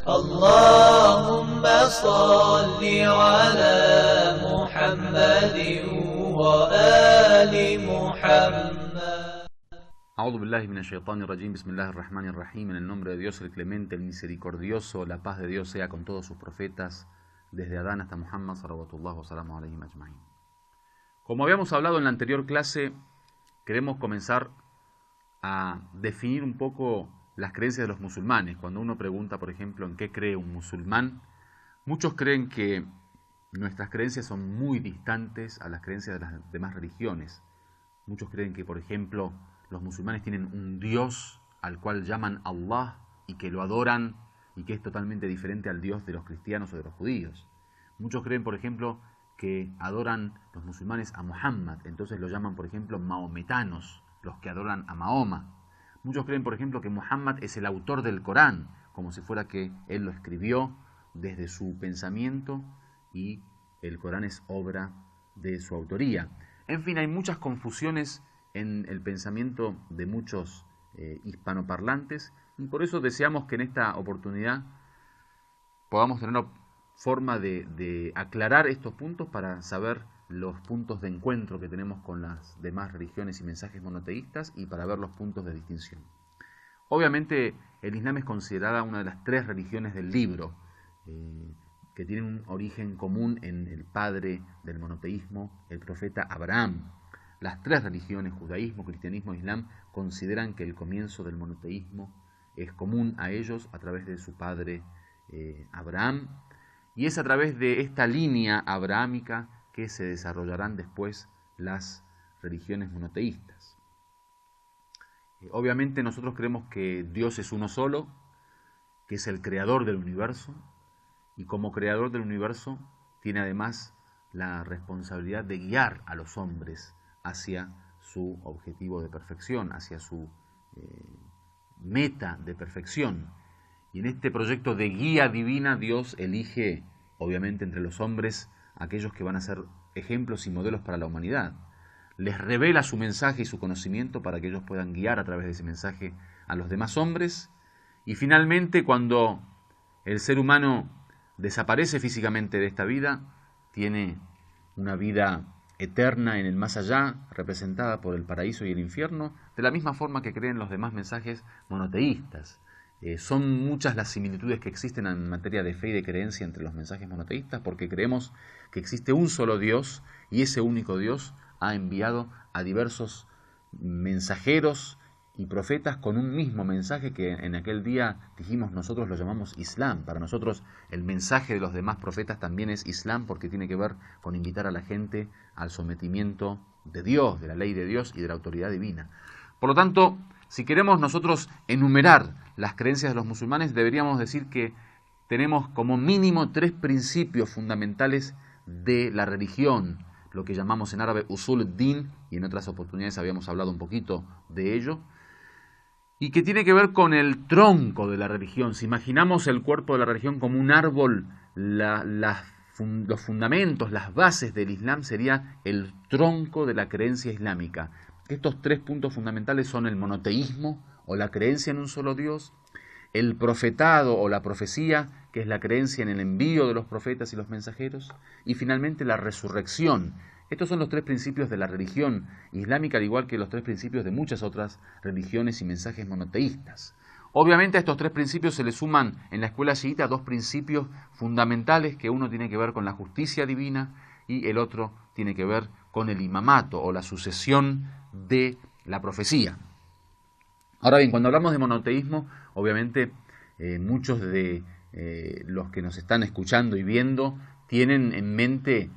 اللهم صل على محمد وآل محمد. A'udhu billahi minash shaitanir rajim. Bismillahir rahmanir rahim. En el nombre de Dios, el clemente, el misericordioso, la paz de Dios sea con todos sus profetas, desde Adán hasta Muhammad, salawatullah wa salamu alayhim ajma'in. Como habíamos hablado en la anterior clase, queremos comenzar a definir un poco las creencias de los musulmanes. Cuando uno pregunta, por ejemplo, en qué cree un musulmán, muchos creen que nuestras creencias son muy distantes a las creencias de las demás religiones. Muchos creen que, por ejemplo, los musulmanes tienen un Dios al cual llaman Allah y que lo adoran y que es totalmente diferente al Dios de los cristianos o de los judíos. Muchos creen, por ejemplo, que adoran los musulmanes a Muhammad, entonces lo llaman, por ejemplo, maometanos, los que adoran a Mahoma. Muchos creen, por ejemplo, que Muhammad es el autor del Corán, como si fuera que él lo escribió desde su pensamiento y el Corán es obra de su autoría. En fin, hay muchas confusiones en el pensamiento de muchos hispanoparlantes y por eso deseamos que en esta oportunidad podamos tener la forma de aclarar estos puntos para saber los puntos de encuentro que tenemos con las demás religiones y mensajes monoteístas y para ver los puntos de distinción. Obviamente el Islam es considerada una de las tres religiones del libro que tienen un origen común en el padre del monoteísmo, el profeta Abraham. Las tres religiones, judaísmo, cristianismo e islam, consideran que el comienzo del monoteísmo es común a ellos a través de su padre Abraham, y es a través de esta línea abrahámica que se desarrollarán después las religiones monoteístas. Obviamente nosotros creemos que Dios es uno solo, que es el creador del universo, y como creador del universo tiene además la responsabilidad de guiar a los hombres hacia su objetivo de perfección, hacia su meta de perfección. Y en este proyecto de guía divina, Dios elige, obviamente, entre los hombres aquellos que van a ser ejemplos y modelos para la humanidad. Les revela su mensaje y su conocimiento para que ellos puedan guiar a través de ese mensaje a los demás hombres. Y finalmente, cuando el ser humano desaparece físicamente de esta vida, tiene una vida eterna en el más allá, representada por el paraíso y el infierno, de la misma forma que creen los demás mensajes monoteístas. Son muchas las similitudes que existen en materia de fe y de creencia entre los mensajes monoteístas, porque creemos que existe un solo Dios y ese único Dios ha enviado a diversos mensajeros y profetas con un mismo mensaje que en aquel día dijimos nosotros lo llamamos Islam. Para nosotros el mensaje de los demás profetas también es Islam porque tiene que ver con invitar a la gente al sometimiento de Dios, de la ley de Dios y de la autoridad divina. Por lo tanto, si queremos nosotros enumerar las creencias de los musulmanes, deberíamos decir que tenemos como mínimo tres principios fundamentales de la religión, lo que llamamos en árabe usul ad-din, y en otras oportunidades habíamos hablado un poquito de ello, y que tiene que ver con el tronco de la religión. Si imaginamos el cuerpo de la religión como un árbol, los fundamentos, las bases del Islam sería el tronco de la creencia islámica. Estos tres puntos fundamentales son el monoteísmo o la creencia en un solo Dios, el profetado o la profecía, que es la creencia en el envío de los profetas y los mensajeros, y finalmente la resurrección. Estos son los tres principios de la religión islámica, al igual que los tres principios de muchas otras religiones y mensajes monoteístas. Obviamente a estos tres principios se le suman en la escuela chiita dos principios fundamentales, que uno tiene que ver con la justicia divina y el otro tiene que ver con el imamato o la sucesión de la profecía. Ahora bien, cuando hablamos de monoteísmo, obviamente muchos de los que nos están escuchando y viendo tienen en mente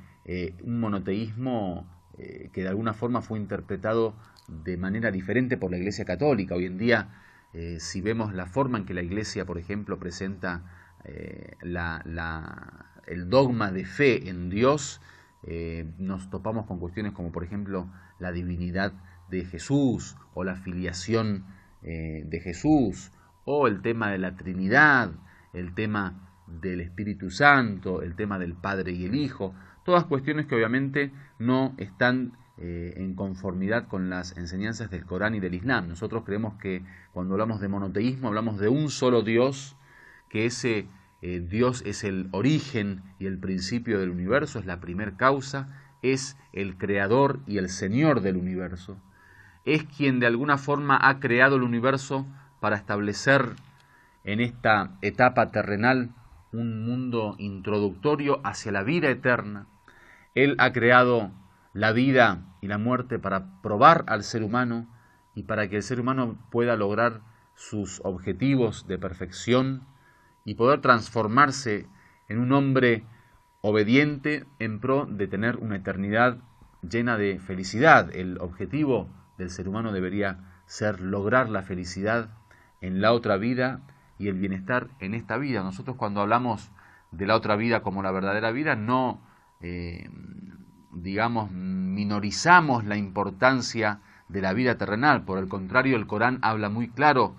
un monoteísmo que de alguna forma fue interpretado de manera diferente por la Iglesia Católica. Hoy en día, si vemos la forma en que la Iglesia, por ejemplo, presenta el dogma de fe en Dios, nos topamos con cuestiones como, por ejemplo, la divinidad de Jesús o la filiación de Jesús, o el tema de la Trinidad, el tema del Espíritu Santo, el tema del Padre y el Hijo, todas cuestiones que obviamente no están en conformidad con las enseñanzas del Corán y del Islam. Nosotros creemos que cuando hablamos de monoteísmo hablamos de un solo Dios que ese Dios es el origen y el principio del universo, es la primer causa, es el creador y el señor del universo. Es quien de alguna forma ha creado el universo para establecer en esta etapa terrenal un mundo introductorio hacia la vida eterna. Él ha creado la vida y la muerte para probar al ser humano y para que el ser humano pueda lograr sus objetivos de perfección y poder transformarse en un hombre obediente en pro de tener una eternidad llena de felicidad. El objetivo del ser humano debería ser lograr la felicidad en la otra vida y el bienestar en esta vida. Nosotros cuando hablamos de la otra vida como la verdadera vida, no minorizamos la importancia de la vida terrenal. Por el contrario, el Corán habla muy claro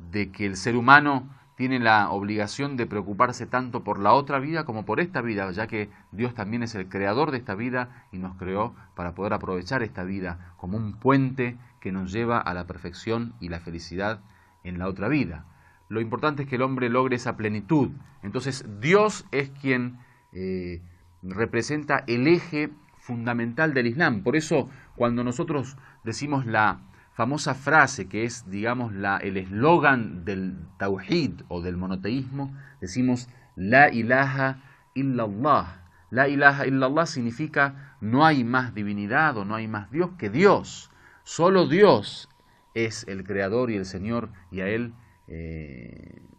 de que el ser humano tiene la obligación de preocuparse tanto por la otra vida como por esta vida, ya que Dios también es el creador de esta vida y nos creó para poder aprovechar esta vida como un puente que nos lleva a la perfección y la felicidad en la otra vida. Lo importante es que el hombre logre esa plenitud. Entonces Dios es quien representa el eje fundamental del Islam. Por eso cuando nosotros decimos la famosa frase que es, digamos, el eslogan del tawhid o del monoteísmo, decimos La ilaha illallah. La ilaha illallah significa no hay más divinidad o no hay más Dios que Dios. Solo Dios es el creador y el Señor, y a Él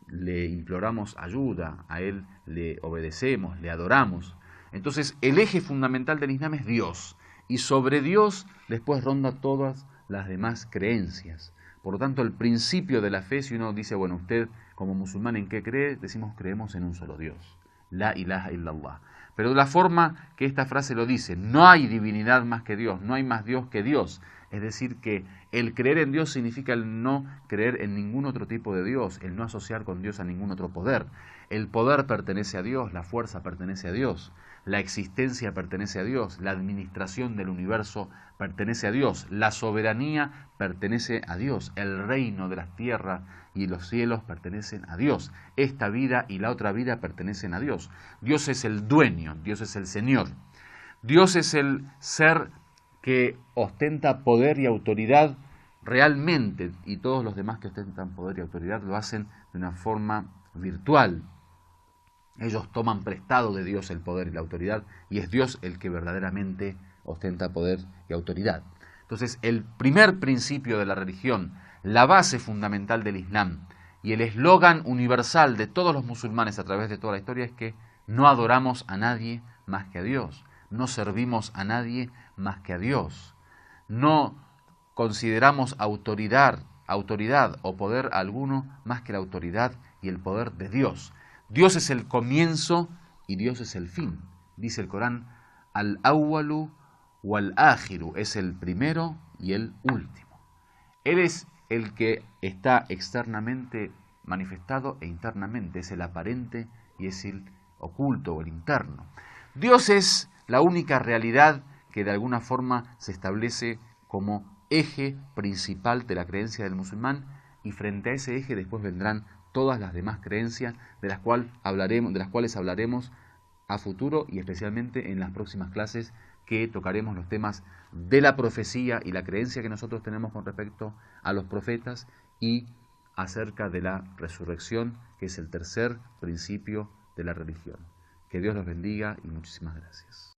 le imploramos ayuda, a Él le obedecemos, le adoramos. Entonces el eje fundamental del Islam es Dios, y sobre Dios después ronda todas las demás creencias. Por lo tanto, el principio de la fe, si uno dice, bueno, usted como musulmán, ¿en qué cree? Decimos, creemos en un solo Dios, la ilaha illallah. Pero de la forma que esta frase lo dice, no hay divinidad más que Dios, no hay más Dios que Dios. Es decir, que el creer en Dios significa el no creer en ningún otro tipo de Dios, el no asociar con Dios a ningún otro poder. El poder pertenece a Dios, la fuerza pertenece a Dios, la existencia pertenece a Dios, la administración del universo pertenece a Dios, la soberanía pertenece a Dios, el reino de las tierras y los cielos pertenecen a Dios, esta vida y la otra vida pertenecen a Dios. Dios es el dueño, Dios es el Señor, Dios es el ser que ostenta poder y autoridad realmente, y todos los demás que ostentan poder y autoridad lo hacen de una forma virtual. Ellos toman prestado de Dios el poder y la autoridad, y es Dios el que verdaderamente ostenta poder y autoridad. Entonces, el primer principio de la religión, la base fundamental del Islam y el eslogan universal de todos los musulmanes a través de toda la historia es que no adoramos a nadie más que a Dios, no servimos a nadie más que a Dios, no consideramos autoridad o poder alguno más que la autoridad y el poder de Dios. Dios es el comienzo y Dios es el fin. Dice el Corán, al-awwalu wal-akhiru, es el primero y el último. Él es el que está externamente manifestado e internamente, es el aparente y es el oculto o el interno. Dios es la única realidad que de alguna forma se establece como eje principal de la creencia del musulmán, y frente a ese eje después vendrán todas las demás creencias de las cuales hablaremos a futuro, y especialmente en las próximas clases que tocaremos los temas de la profecía y la creencia que nosotros tenemos con respecto a los profetas y acerca de la resurrección, que es el tercer principio de la religión. Que Dios los bendiga y muchísimas gracias.